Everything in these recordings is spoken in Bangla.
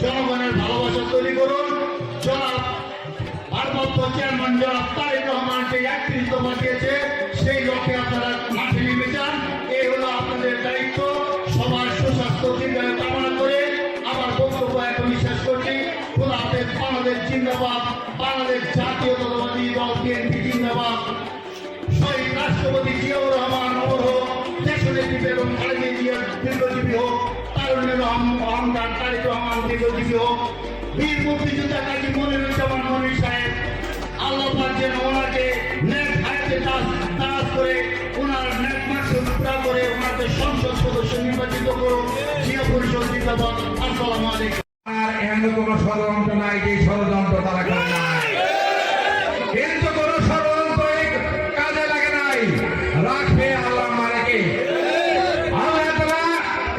জনগণের ভালোবাসা তৈরি করুন। জনাব ভারপ্রাপ্ত চেয়ারম্যান জনাব তারেক রহমান যে একত্রিত পাঠিয়েছে সেই লক্ষ্যে আপনারা মাঠে নেমে যান। এই হলো আপনাদের দায়িত্ব। সবার সুস্বাস্থ্য দীর্ঘায়ু কামনা করে আমার বক্তব্য এখনই শেষ করছি। খোদা হাফেজ। বাংলাদেশ জিন্দাবাদ। বাংলাদেশ জাতীয়তাবাদী দল বিএনপি জিন্দাবাদ। শহীদ রাষ্ট্রপতি জিয়াউর রহমান অমর হোক। দেশনেত্রী বেগম খালেদা জিয়া দীর্ঘজীবী হোক। তারুণ্যের অহংকার তারেক রহমান দীর্ঘজীবী হোক। বীর মুক্তিযোদ্ধা কাজী মনিরুজ্জামান মনির সাহেব আল্লাহ পাক যেন ওনাকে নেক হায়াতে তাজ করে ওনার নেক মাকসুদ পুরা করে ওনাকে সংসদ সদস্য নির্বাচিত করুন। জিয়া পরিষদ জিন্দাবাদ। আসসালামু আলাইকুম। আর এমন কোন ষড়যন্ত্র নাই যে ষড়যন্ত্র তারা করে নাই, কিন্তু কোন ষড়যন্ত্র কাজে লাগে নাই। রাখবে আল্লাহ মালিক। আল্লাহ তাআলা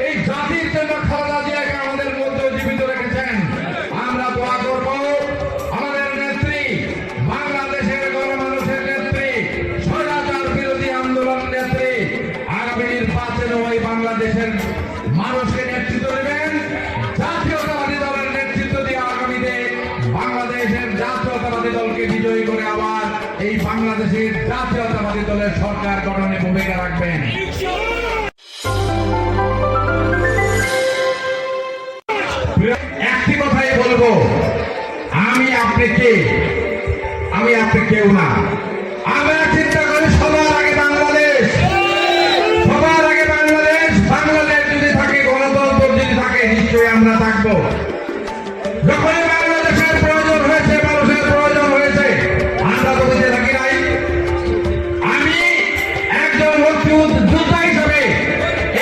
এই জাতির জন্য খালেদা জিয়াকে আমাদের মধ্যে জীবিত রেখেছেন। আমরা দোয়া করব আমাদের নেত্রী, বাংলাদেশের গণমানুষের নেত্রী, স্বৈরাচার বিরোধী আন্দোলন নেত্রী আগামী নির্বাচনে ওই বাংলাদেশের মানুষকে নেতৃত্ব দেবেন। জাতীয়তাবাদী দলের নেতৃত্ব দিয়ে আগামীতে বাংলাদেশের জাতীয়তাবাদী দলকে বিজয়ী করে আবার এই বাংলাদেশের জাতীয়তাবাদী দলের সরকার গঠনে ভূমিকা রাখবেন। একটি কথাই বলবো, আমি আপনি কে? আমি আপনি কেউ না। আমরা চিন্তা করি সবার আগে বাংলাদেশ, সবার আগে বাংলাদেশ। বাংলাদেশ যদি থাকে, গণতন্ত্র যদি থাকে, নিশ্চয়ই আমরা থাকবো। যখন বাংলাদেশের প্রয়োজন হয়েছে, মানুষের প্রয়োজন হয়েছে, আমরা তো বেঁচে থাকি নাই। আমি একজন মুক্তিযোদ্ধা হিসাবে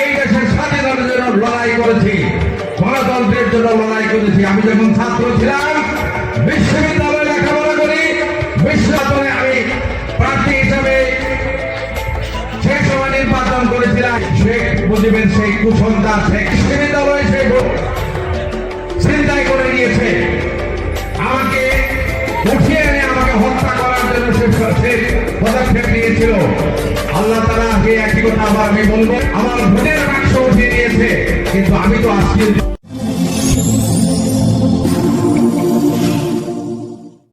এই দেশের স্বাধীনতার জন্য লড়াই করেছি, গণতন্ত্রের জন্য লড়াই করেছি। আমি যখন ছাত্র ছিলাম, বিশ্ববিদ্যালয়ে লেখাপড়া করি, বিশ্ববিদ্যালয়ে আমি প্রার্থী হিসাবে সেই সময় নির্বাচন করেছিলাম। শেখ মুজিবের সেই কুসংস্কার শেখ বিশ্ববিদ্যালয়ে সে চিন্তাই করে নিয়েছে। আমাকে উঠিয়ে এনে আমাকে হত্যা করার জন্য সে পদক্ষেপ নিয়েছিল। আল্লাহ তাআলা একই কথা আবার আমি বলবো, আমার ভোটের বাক্স উঠিয়ে নিয়েছে, কিন্তু আমি তো আজকে